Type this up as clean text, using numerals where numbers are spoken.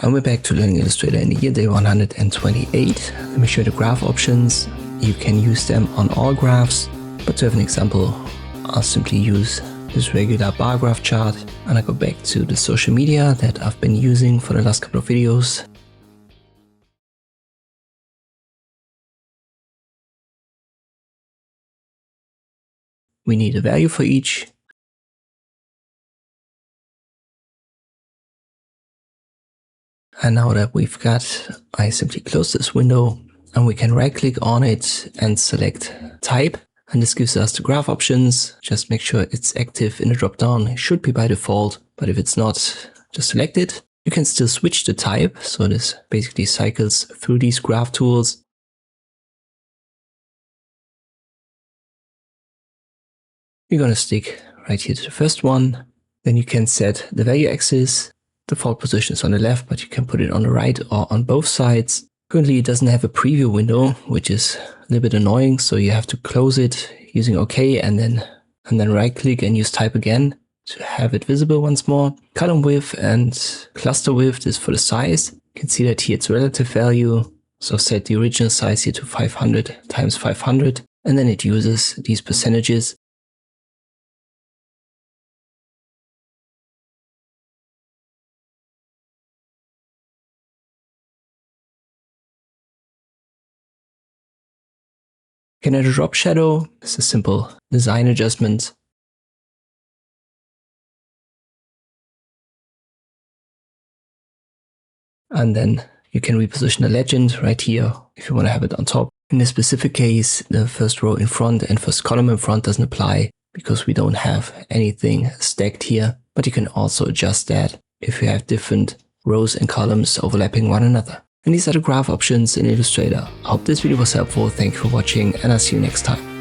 And we're back to learning Illustrator in year day 128. Let me show you the graph options. You can use them on all graphs, but to have an example, I'll simply use this regular bar graph chart, and I go back to the social media that I've been using for the last couple of videos. We need a value for each. And now that we've got, I simply close this window and we can right click on it and select type. And this gives us the graph options. Just make sure it's active in the drop down. It should be by default, but if it's not, just select it. You can still switch the type. So this basically cycles through these graph tools. You're going to stick right here to the first one. Then you can set the value axis. Default position is on the left, but you can put it on the right or on both sides. Currently it doesn't have a preview window, which is a little bit annoying. So you have to close it using OK and then right click and use type again to have it visible once more. Column width and cluster width is for the size. You can see that here it's relative value. So set the original size here to 500 times 500. And then it uses these percentages. You can add a drop shadow. It's a simple design adjustment. And then you can reposition the legend right here if you want to have it on top. In this specific case, the first row in front and first column in front doesn't apply because we don't have anything stacked here. But you can also adjust that if you have different rows and columns overlapping one another. And these are the graph options in Illustrator. I hope this video was helpful. Thank you for watching, and I'll see you next time.